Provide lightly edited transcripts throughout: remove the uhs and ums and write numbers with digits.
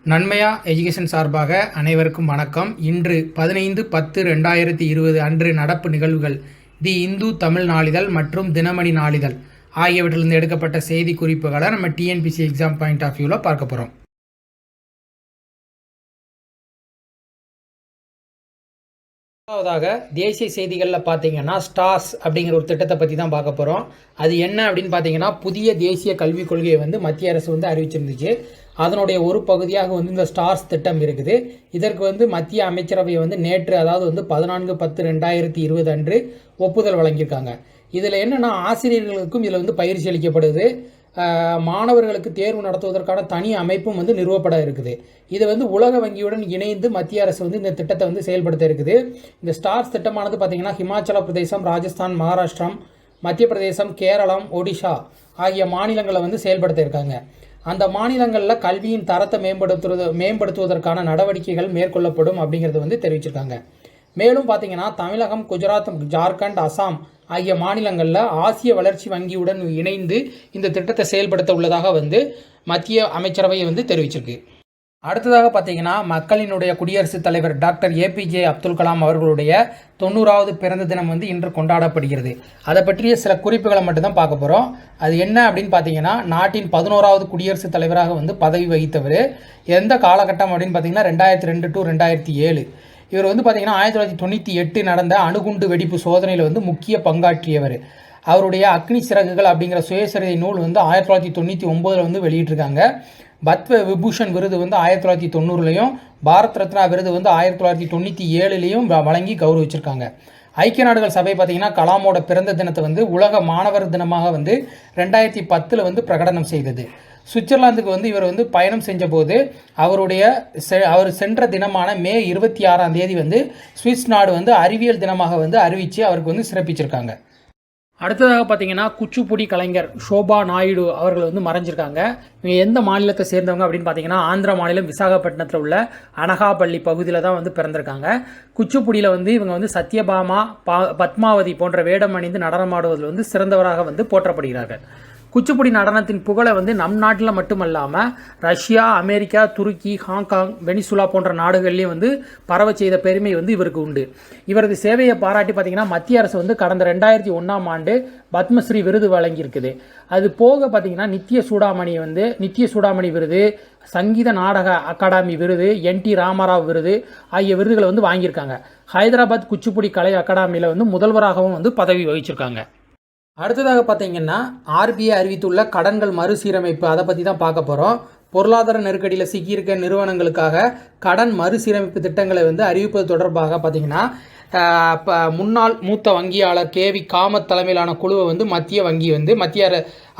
நன்மையா எஜுகேஷன் சார்பாக அனைவருக்கும் வணக்கம். இன்று 15/10/2020 அன்று நடப்பு நிகழ்வுகள் தி இந்து தமிழ் நாளிதழ் மற்றும் தினமணி நாளிதழ் ஆகியவற்றிலிருந்து எடுக்கப்பட்ட செய்தி குறிப்புகளை நம்ம டிஎன்பிசி எக்ஸாம் பாயிண்ட் ஆஃப் வியூவில் பார்க்க போகிறோம். முதலாவதாக தேசிய செய்திகளில் பார்த்தீங்கன்னா ஸ்டார்ஸ் அப்படிங்கிற ஒரு திட்டத்தை பற்றி தான் பார்க்க போகிறோம். அது என்ன அப்படின்னு பார்த்தீங்கன்னா, புதிய தேசிய கல்விக் கொள்கையை மத்திய அரசு அறிவிச்சிருந்துச்சு. அதனுடைய ஒரு பகுதியாக இந்த ஸ்டார்ஸ் திட்டம் இருக்குது. இதற்கு மத்திய அமைச்சரவை நேற்று, அதாவது 14/10/2020 அன்று ஒப்புதல் வழங்கியிருக்காங்க. இதில் என்னென்னா, ஆசிரியர்களுக்கும் இதில் பயிற்சி அளிக்கப்படுது. மாணவர்களுக்கு தேர்வு நடத்துவதற்கான தனி அமைப்பும் நிறுவப்பட இருக்குது. இது உலக வங்கியுடன் இணைந்து மத்திய அரசு இந்த திட்டத்தை செயல்படுத்த இருக்குது. இந்த ஸ்டார்ஸ் திட்டமானது பார்த்தீங்கன்னா, ஹிமாச்சல பிரதேசம், ராஜஸ்தான், மகாராஷ்டிரம், மத்திய பிரதேசம், கேரளம், ஒடிஷா ஆகிய மாநிலங்களை செயல்படுத்த இருக்காங்க. அந்த மாநிலங்களில் கல்வியின் தரத்தை மேம்படுத்துவதற்கான நடவடிக்கைகள் மேற்கொள்ளப்படும் அப்படிங்கிறது தெரிவிச்சிருக்காங்க. மேலும் பார்த்தீங்கன்னா, தமிழகம், குஜராத், ஜார்க்கண்ட், அசாம் ஆகிய மாநிலங்களில் ஆசிய வளர்ச்சி வங்கியுடன் இணைந்து இந்த திட்டத்தை செயல்படுத்த உள்ளதாக மத்திய அமைச்சரவை தெரிவிச்சிருக்கு. அடுத்ததாக பார்த்தீங்கன்னா, மக்களினுடைய குடியரசுத் தலைவர் டாக்டர் ஏபிஜே அப்துல் கலாம் அவர்களுடைய 90வது பிறந்த தினம் இன்று கொண்டாடப்படுகிறது. அதை பற்றிய சில குறிப்புகளை மட்டும்தான் பார்க்க போகிறோம். அது என்ன அப்படின்னு பார்த்தீங்கன்னா, நாட்டின் 11வது குடியரசுத் தலைவராக பதவி வகித்தவர். எந்த காலகட்டம் அப்படின்னு பார்த்தீங்கன்னா, 2002 to 2007. இவர் பார்த்தீங்கன்னா 1998 நடந்த அணுகுண்டு வெடிப்பு சோதனையில் முக்கிய பங்காற்றியவர். அவருடைய அக்னி சிறகுகள் அப்படிங்கிற சுயசரிதை நூல் 1999 வெளியிட்டிருக்காங்க. பத்ம விபூஷன் விருது 1990லையும், பாரத் ரத்னா விருது 1997லையும் வழங்கி கௌரவிச்சிருக்காங்க. ஐக்கிய நாடுகள் சபை பார்த்தீங்கன்னா, கலாமோட பிறந்த தினத்தை உலக மாணவர் தினமாக 2010 பிரகடனம் செய்தது. சுவிட்சர்லாந்துக்கு இவர் பயணம் செஞ்ச போது அவர் சென்ற தினமான மே 26 சுவிஸ் நாடு அறிவியல் தினமாக அறிவித்து அவருக்கு சிறப்பிச்சிருக்காங்க. அடுத்ததாக பார்த்தீங்கன்னா, குச்சிப்புடி கலைஞர் ஷோபா நாயுடு அவர்கள் மறைஞ்சிருக்காங்க. இவங்க எந்த மாநிலத்தை சேர்ந்தவங்க அப்படின்னு பார்த்தீங்கன்னா, ஆந்திரா மாநிலம் விசாகப்பட்டினத்தில் உள்ள அனகாபள்ளி பகுதியில் தான் பிறந்திருக்காங்க. குச்சிப்புடியில் இவங்க சத்யபாமா, பத்மாவதி போன்ற வேடம் அணிந்து நடனமாடுவதில் சிறந்தவராக போற்றப்படுகிறார்கள். குச்சிப்புடி நடனத்தின் புகழை நம் நாட்டில் மட்டுமல்லாமல் ரஷ்யா, அமெரிக்கா, துருக்கி, ஹாங்காங், வெனிசுலா போன்ற நாடுகள்லேயும் பரவ செய்த பெருமை இவருக்கு உண்டு. இவரது சேவையை பாராட்டி பார்த்தீங்கன்னா, மத்திய அரசு கடந்த 2001 ஆண்டு பத்மஸ்ரீ விருது வழங்கியிருக்குது. அது போக பார்த்தீங்கன்னா, நித்திய சூடாமணி விருது, சங்கீத நாடக அகாடமி விருது, NT ராமராவ் விருது ஆகிய விருதுகளை வாங்கியிருக்காங்க. ஹைதராபாத் குச்சிப்புடி கலை அகாடமியில் முதல்வராகவும் பதவி வகிச்சிருக்காங்க. அடுத்ததாக பார்த்தீங்கன்னா, RBI அறிவித்துள்ள கடன்கள் மறுசீரமைப்பு, அதை பற்றி தான் பார்க்க போகிறோம். பொருளாதார நெருக்கடியில் சிக்கியிருக்க நிறுவனங்களுக்காக கடன் மறுசீரமைப்பு திட்டங்களை அறிவிப்பது தொடர்பாக பார்த்தீங்கன்னா, முன்னாள் மூத்த வங்கியாளர் KV காமத் தலைமையிலான குழுவை மத்திய வங்கி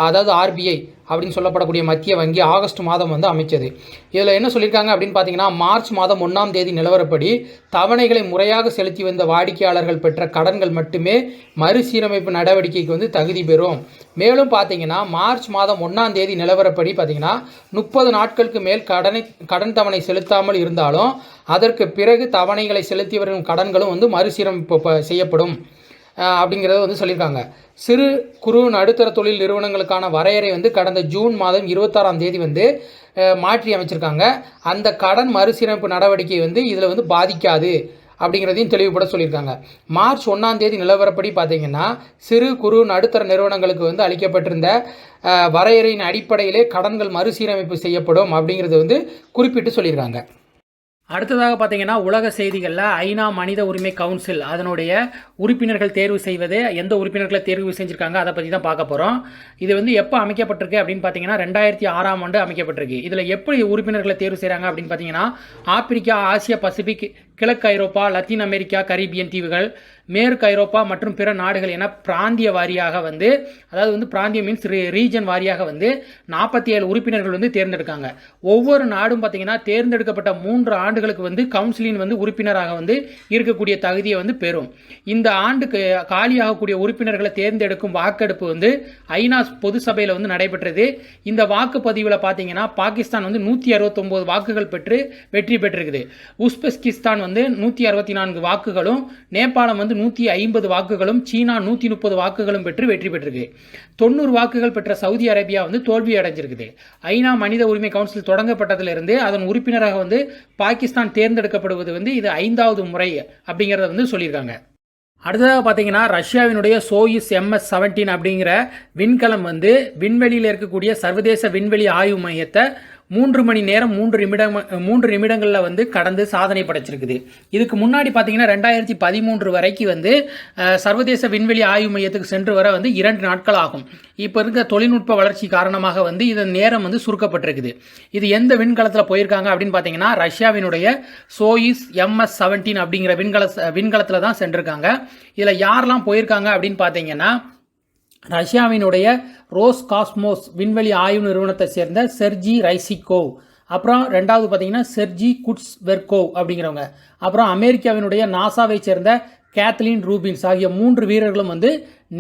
அதாவது RBI அப்படின்னு சொல்லப்படக்கூடிய மத்திய வங்கி ஆகஸ்ட் மாதம் அமைச்சது. இதில் என்ன சொல்லியிருக்காங்க அப்படின்னு பார்த்தீங்கன்னா, மார்ச் மாதம் 1ஆம் தேதி நிலவரப்படி தவணைகளை முறையாக செலுத்தி வந்த வாடிக்கையாளர்கள் பெற்ற கடன்கள் மட்டுமே மறுசீரமைப்பு நடவடிக்கைக்கு தகுதி பெறும். மேலும் பார்த்தீங்கன்னா, மார்ச் மாதம் 1ஆம் தேதி நிலவரப்படி பார்த்தீங்கன்னா, 30 நாட்களுக்கு மேல் கடன் தவணை செலுத்தாமல் இருந்தாலும் அதற்கு பிறகு தவணைகளை செலுத்தி வரும் கடன்களும் மறுசீரமைப்பு செய்யப்படும் அப்படிங்கிறத சொல்லியிருக்காங்க. சிறு குறு நடுத்தர தொழில் நிறுவனங்களுக்கான வரையறை கடந்த ஜூன் மாதம் 26ஆம் தேதி மாற்றி அமைச்சிருக்காங்க. அந்த கடன் மறுசீரமைப்பு நடவடிக்கை இதில் பாதிக்காது அப்படிங்கிறதையும் தெளிவுபட சொல்லியிருக்காங்க. மார்ச் 1ஆம் தேதி நிலவரப்படி பார்த்தீங்கன்னா, சிறு குறு நடுத்தர நிறுவனங்களுக்கு அளிக்கப்பட்டிருந்த வரையறையின் அடிப்படையிலே கடன்கள் மறுசீரமைப்பு செய்யப்படும் அப்படிங்கிறது குறிப்பிட்டு சொல்லியிருக்காங்க. அடுத்ததாக பார்த்தீங்கன்னா, உலக செய்திகளில் ஐநா மனித உரிமை கவுன்சில் அதனுடைய உறுப்பினர்கள் தேர்வு செய்வது, எந்த உறுப்பினர்களை தேர்வு செஞ்சுருக்காங்க அதை பற்றி தான் பார்க்க போகிறோம். இது எப்போ அமைக்கப்பட்டிருக்கு அப்படின்னு பார்த்தீங்கன்னா, 2006ஆம் ஆண்டு அமைக்கப்பட்டிருக்கு. இதில் எப்படி உறுப்பினர்களை தேர்வு செய்கிறாங்க அப்படின்னு பார்த்தீங்கன்னா, ஆப்பிரிக்கா, ஆசியா பசிபிக், கிழக்கு ஐரோப்பா, லத்தீன் அமெரிக்கா, கரீபியன் தீவுகள், மேற்கு ஐரோப்பா மற்றும் பிற நாடுகள் என பிராந்திய வாரியாக அதாவது பிராந்திய மீன்ஸ் ரீஜன் வாரியாக 47 உறுப்பினர்கள் தேர்ந்தெடுக்காங்க. ஒவ்வொரு நாடும் பார்த்தீங்கன்னா, தேர்ந்தெடுக்கப்பட்ட 3 ஆண்டுகளுக்கு கவுன்சிலின் உறுப்பினராக இருக்கக்கூடிய தகுதியை பெறும். இந்த ஆண்டுக்கு காலியாகக்கூடிய உறுப்பினர்களை தேர்ந்தெடுக்கும் வாக்கெடுப்பு ஐநா பொது சபையில் நடைபெற்றது. இந்த வாக்குப்பதிவில் பார்த்தீங்கன்னா, பாகிஸ்தான் 169 வாக்குகள் பெற்று வெற்றி பெற்றிருக்குது. உஸ்பெஸ்கிஸ்தான் 164 வாக்குகளும், நேபாளம் 150 வாக்குகளும் சீனா 130 வாக்குகளும் பெற்று வெற்றி பெற்றிருக்கு. 90 வாக்குகள் பெற்ற சவுதி அரேபியா வந்து தோல்வி அடைஞ்சிருக்குது. ஐநா மனித உரிமை கவுன்சில் தொடங்கப்பட்டதிலிருந்து அதன் உறுப்பினராக வந்து பாகிஸ்தான் தேர்ந்தெடுக்கப்படுவது வந்து இது 5வது முறை அப்படிங்கிறத வந்து சொல்லியிருக்காங்க. அடுத்ததாக பார்த்தீங்கன்னா ரஷ்யாவினுடைய சோயுஸ் MS-17 அப்படிங்கிற விண்கலம் வந்து விண்வெளியில் இருக்கக்கூடிய சர்வதேச விண்வெளி ஆய்வு மையத்தை 3 மணி நேரம் 3 நிமிடங்களில் வந்து கடந்து சாதனை படைச்சிருக்குது. இதுக்கு முன்னாடி பார்த்தீங்கன்னா 2013 வரைக்கும் வந்து சர்வதேச விண்வெளி ஆய்வு மையத்துக்கு சென்று வர வந்து 2 நாட்கள் ஆகும். இப்போ இருக்க தொழில்நுட்ப வளர்ச்சி காரணமாக வந்து இதன் நேரம் வந்து சுருக்கப்பட்டிருக்குது. இது எந்த விண்கலத்தில் போயிருக்காங்க அப்படின்னு பார்த்தீங்கன்னா ரஷ்யாவினுடைய சோயுஸ் MS-17 அப்படிங்கிற விண்கலத்தில் தான் சென்றிருக்காங்க. இதில் யாரெல்லாம் போயிருக்காங்க அப்படின்னு பார்த்தீங்கன்னா ரஷ்யாவினுடைய ரோஸ் காஸ்மோஸ் விண்வெளி ஆய்வு நிறுவனத்தை சேர்ந்த செர்ஜி ரைசிகோவ், அப்புறம் 2வது பார்த்தீங்கன்னா செர்ஜி குட்ஸ்வெர்கோவ் அப்படிங்கிறவங்க, அப்புறம் அமெரிக்காவினுடைய நாசாவை சேர்ந்த கேத்லீன் ரூபின்ஸ் ஆகிய 3 வீரர்களும் வந்து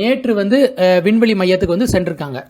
நேற்று வந்து விண்வெளி மையத்துக்கு வந்து சென்றிருக்காங்க.